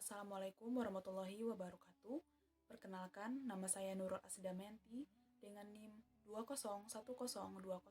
Assalamualaikum warahmatullahi wabarakatuh. Perkenalkan, nama saya Nurul Asdamenti dengan NIM 20102020514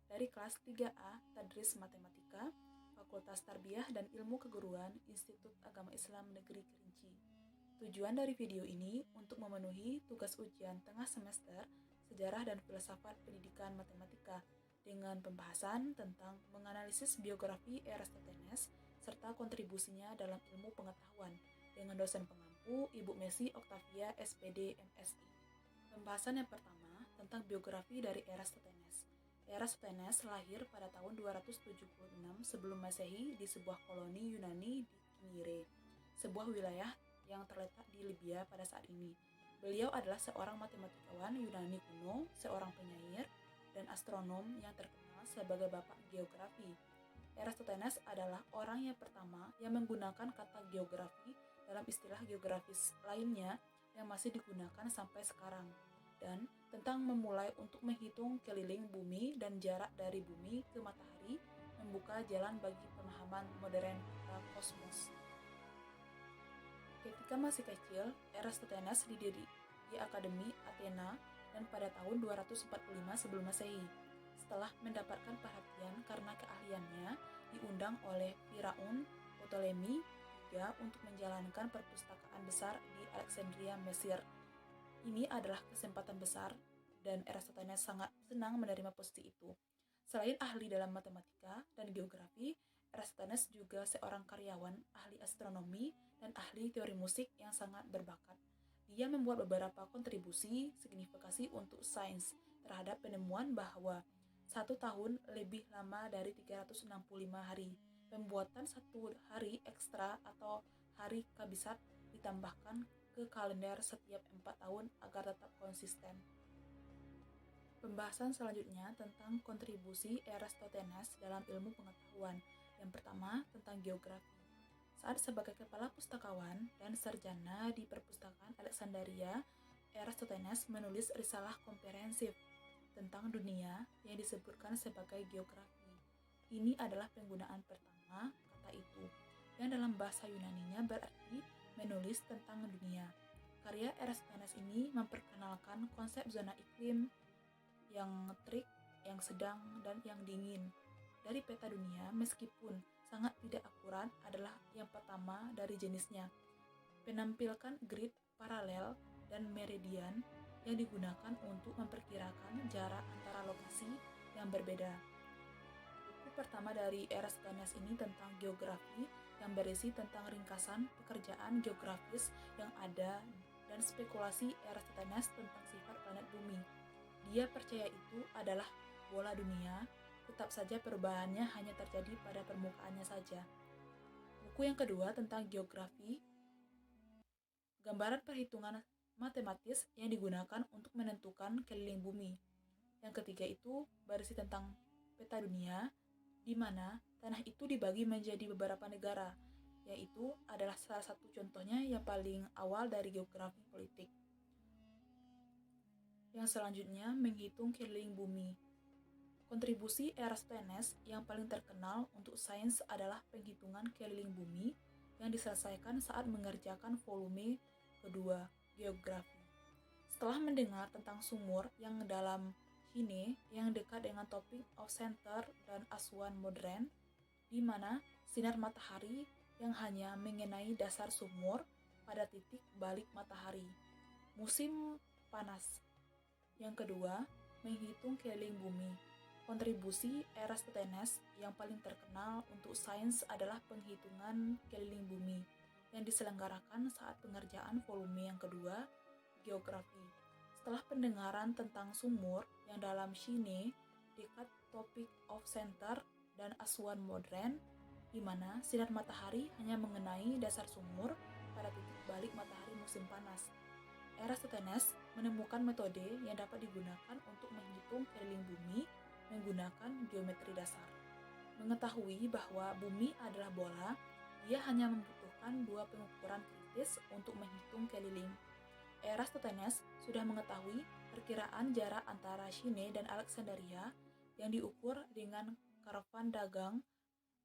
dari kelas 3A Tadris Matematika, Fakultas Tarbiyah dan Ilmu Keguruan Institut Agama Islam Negeri Kerinci. Tujuan dari video ini untuk memenuhi tugas ujian tengah semester Sejarah dan Filsafat Pendidikan Matematika dengan pembahasan tentang menganalisis biografi Eratosthenes serta kontribusinya dalam ilmu pengetahuan dengan dosen pengampu Ibu Messi Octavia SPD MSI. Pembahasan yang pertama tentang biografi dari Eratosthenes. Eratosthenes lahir pada tahun 276 sebelum Masehi di sebuah koloni Yunani di Kinire, sebuah wilayah yang terletak di Libya pada saat ini. Beliau adalah seorang matematikawan Yunani kuno, seorang penyair, dan astronom yang terkenal sebagai bapak geografi. Eratosthenes adalah orang yang pertama yang menggunakan kata geografi dalam istilah geografis lainnya yang masih digunakan sampai sekarang, dan tentang memulai untuk menghitung keliling bumi dan jarak dari bumi ke matahari membuka jalan bagi pemahaman modern tentang kosmos. Ketika masih kecil, Eratosthenes dididik di Akademi Athena dan pada tahun 245 sebelum Masehi. Setelah mendapatkan perhatian karena keahliannya, diundang oleh Firaun Ptolemy III untuk menjalankan perpustakaan besar di Alexandria, Mesir. Ini adalah kesempatan besar dan Eratosthenes sangat senang menerima posisi itu. Selain ahli dalam matematika dan geografi, Eratosthenes juga seorang karyawan, ahli astronomi, dan ahli teori musik yang sangat berbakat. Dia membuat beberapa kontribusi signifikasi untuk sains terhadap penemuan bahwa 1 tahun lebih lama dari 365 hari. Pembuatan 1 hari ekstra atau hari kabisat ditambahkan ke kalender setiap 4 tahun agar tetap konsisten. Pembahasan selanjutnya tentang kontribusi Eratosthenes dalam ilmu pengetahuan. Yang pertama, tentang geografi. Saat sebagai kepala pustakawan dan sarjana di perpustakaan Alexandria, Eratosthenes menulis risalah komprehensif tentang dunia yang disebutkan sebagai geografi. Ini adalah penggunaan pertama kata itu, yang dalam bahasa Yunaninya berarti menulis tentang dunia. Karya Eratosthenes ini memperkenalkan konsep zona iklim yang terik, yang sedang, dan yang dingin dari peta dunia, meskipun sangat tidak akurat, adalah yang pertama dari jenisnya. Menampilkan grid, paralel, dan meridian yang digunakan untuk memperkirakan jarak antara lokasi yang berbeda. Buku pertama dari Eratosthenes ini tentang geografi yang berisi tentang ringkasan pekerjaan geografis yang ada dan spekulasi Eratosthenes tentang sifat planet bumi. Dia percaya itu adalah bola dunia, tetap saja perubahannya hanya terjadi pada permukaannya saja. Buku yang kedua tentang geografi, gambaran perhitungan matematis yang digunakan untuk menentukan keliling bumi. Yang ketiga itu berisi tentang peta dunia, di mana tanah itu dibagi menjadi beberapa negara, yaitu adalah salah satu contohnya yang paling awal dari geografi politik. Yang selanjutnya, menghitung keliling bumi. Kontribusi Eratosthenes yang paling terkenal untuk sains adalah penghitungan keliling bumi yang diselesaikan saat mengerjakan volume kedua, geografi. Setelah mendengar tentang sumur yang dalam Chine yang dekat dengan topik of center dan Aswan modern, di mana sinar matahari yang hanya mengenai dasar sumur pada titik balik matahari. Musim panas. Yang kedua, menghitung keliling bumi. Kontribusi Eratosthenes yang paling terkenal untuk sains adalah penghitungan keliling bumi yang diselenggarakan saat pengerjaan volume yang kedua, geografi. Setelah pendengaran tentang sumur yang dalam Chine dekat topik of center dan Aswan modern, di mana sinar matahari hanya mengenai dasar sumur pada titik balik matahari musim panas. Eratosthenes menemukan metode yang dapat digunakan untuk menghitung keliling bumi menggunakan geometri dasar. Mengetahui bahwa bumi adalah bola, dia hanya membutuhkan 2 pengukuran kritis untuk menghitung keliling. Eratosthenes sudah mengetahui perkiraan jarak antara Chine dan Alexandria yang diukur dengan karavan dagang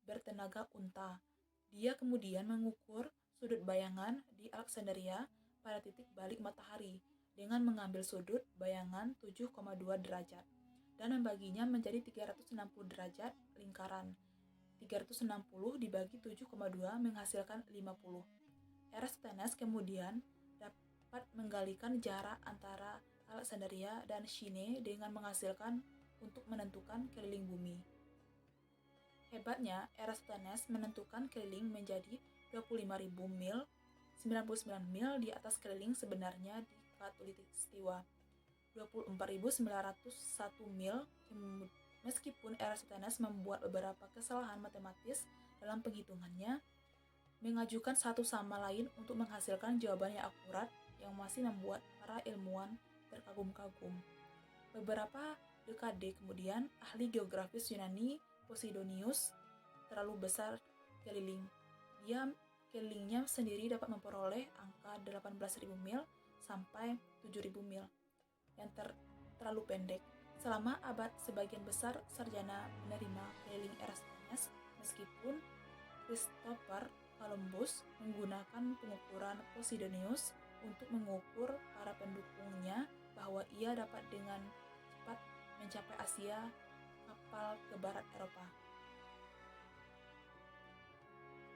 bertenaga unta. Dia kemudian mengukur sudut bayangan di Alexandria pada titik balik matahari dengan mengambil sudut bayangan 7,2 derajat dan membaginya menjadi 360 derajat lingkaran. 360 dibagi 7,2 menghasilkan 50. Eratosthenes kemudian dapat menggalikan jarak antara Alexandria dan Chine dengan menghasilkan untuk menentukan keliling bumi. Hebatnya, Eratosthenes menentukan keliling menjadi 25.000 mil, 99 mil di atas keliling sebenarnya di Khatulistiwa, 24.901 mil. Meskipun Eratosthenes membuat beberapa kesalahan matematis dalam penghitungannya, mengajukan satu sama lain untuk menghasilkan jawaban yang akurat yang masih membuat para ilmuwan terkagum-kagum. Beberapa dekade kemudian, ahli geografis Yunani Posidonius terlalu besar keliling. Kelilingnya sendiri dapat memperoleh angka 18.000 mil sampai 7.000 mil yang terlalu pendek. Selama abad, sebagian besar sarjana menerima keliling Eratosthenes, meskipun Christopher Columbus menggunakan pengukuran Posidonius untuk mengukur para pendukungnya bahwa ia dapat dengan cepat mencapai Asia kapal ke barat Eropa.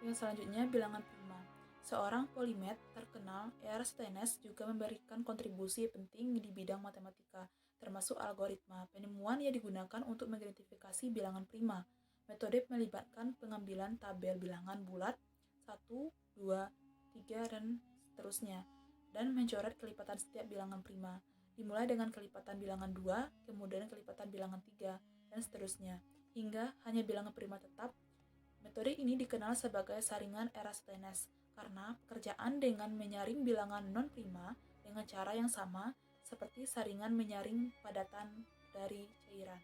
Yang selanjutnya, bilangan prima. Seorang polimet terkenal, Eratosthenes juga memberikan kontribusi penting di bidang matematika, termasuk algoritma. Penemuan yang digunakan untuk mengidentifikasi bilangan prima. Metode melibatkan pengambilan tabel bilangan bulat 1, 2, 3, dan seterusnya, dan mencoret kelipatan setiap bilangan prima. Dimulai dengan kelipatan bilangan 2, kemudian kelipatan bilangan 3, dan seterusnya, hingga hanya bilangan prima tetap. Metode ini dikenal sebagai saringan Eratosthenes karena pekerjaan dengan menyaring bilangan non-prima dengan cara yang sama seperti saringan menyaring padatan dari cairan.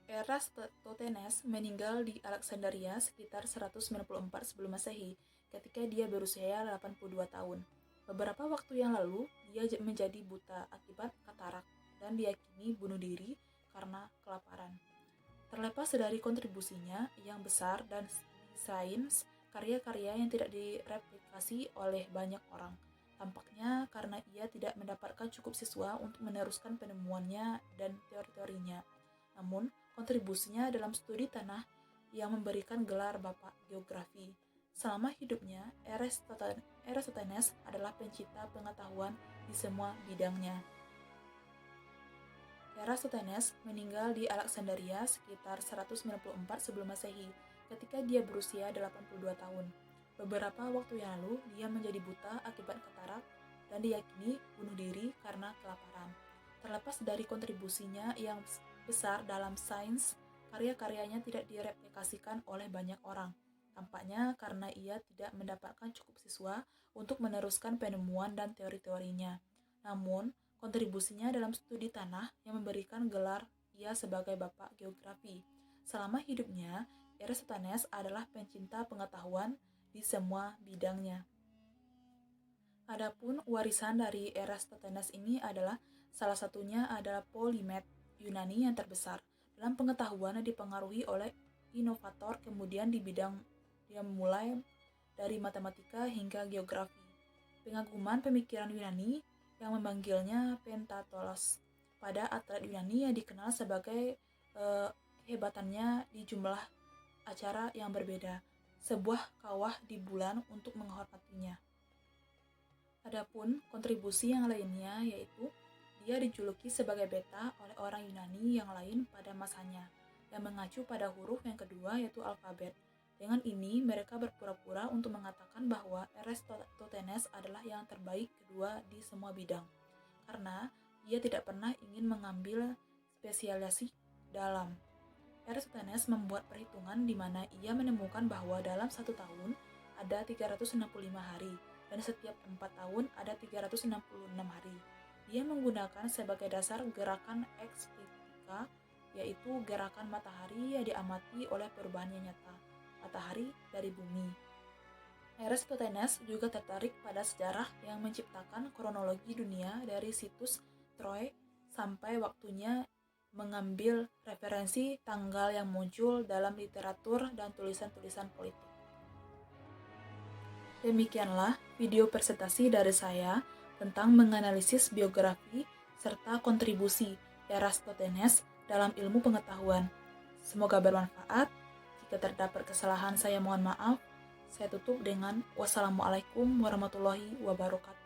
Eratosthenes meninggal di Alexandria sekitar 194 sebelum Masehi ketika dia berusia 82 tahun. Beberapa waktu yang lalu, dia menjadi buta akibat katarak dan diyakini bunuh diri karena kelaparan. Terlepas dari kontribusinya yang besar dan di sains, karya-karya yang tidak direplikasi oleh banyak orang, tampaknya karena ia tidak mendapatkan cukup siswa untuk meneruskan penemuannya dan teori-teorinya. Namun, kontribusinya dalam studi tanah yang memberikan gelar Bapak Geografi. Selama hidupnya, Eratosthenes adalah pencipta pengetahuan di semua bidangnya. Eratosthenes meninggal di Alexandria sekitar 194 sebelum Masehi ketika dia berusia 82 tahun. Beberapa waktu yang lalu, dia menjadi buta akibat katarak dan diyakini bunuh diri karena kelaparan. Terlepas dari kontribusinya yang besar dalam sains, karya-karyanya tidak direplikasikan oleh banyak orang. Tampaknya karena ia tidak mendapatkan cukup siswa untuk meneruskan penemuan dan teori-teorinya. Namun, kontribusinya dalam studi tanah yang memberikan gelar ia sebagai Bapak Geografi. Selama hidupnya, Eratosthenes adalah pencinta pengetahuan di semua bidangnya. Adapun warisan dari Eratosthenes ini adalah salah satunya adalah polimet Yunani yang terbesar. Dalam pengetahuan yang dipengaruhi oleh inovator kemudian di bidang yang mulai dari matematika hingga geografi. Pengaguman pemikiran Yunani yang memanggilnya Pentatolos pada atlet Yunani yang dikenal sebagai kehebatannya di jumlah acara yang berbeda, sebuah kawah di bulan untuk menghormatinya. Adapun kontribusi yang lainnya yaitu dia dijuluki sebagai beta oleh orang Yunani yang lain pada masanya, yang mengacu pada huruf yang kedua yaitu alfabet. Dengan ini, mereka berpura-pura untuk mengatakan bahwa Eratosthenes adalah yang terbaik kedua di semua bidang, karena ia tidak pernah ingin mengambil spesialisasi dalam. Eratosthenes membuat perhitungan di mana ia menemukan bahwa dalam satu tahun ada 365 hari, dan setiap 4 tahun ada 366 hari. Dia menggunakan sebagai dasar gerakan ekliptika, yaitu gerakan matahari yang diamati oleh perubahannya nyata matahari dari bumi. Eratosthenes juga tertarik pada sejarah yang menciptakan kronologi dunia dari situs Troy sampai waktunya mengambil referensi tanggal yang muncul dalam literatur dan tulisan-tulisan politik. Demikianlah video presentasi dari saya tentang menganalisis biografi serta kontribusi Eratosthenes dalam ilmu pengetahuan. Semoga bermanfaat. Jika terdapat kesalahan, saya mohon maaf. Saya tutup dengan wassalamualaikum warahmatullahi wabarakatuh.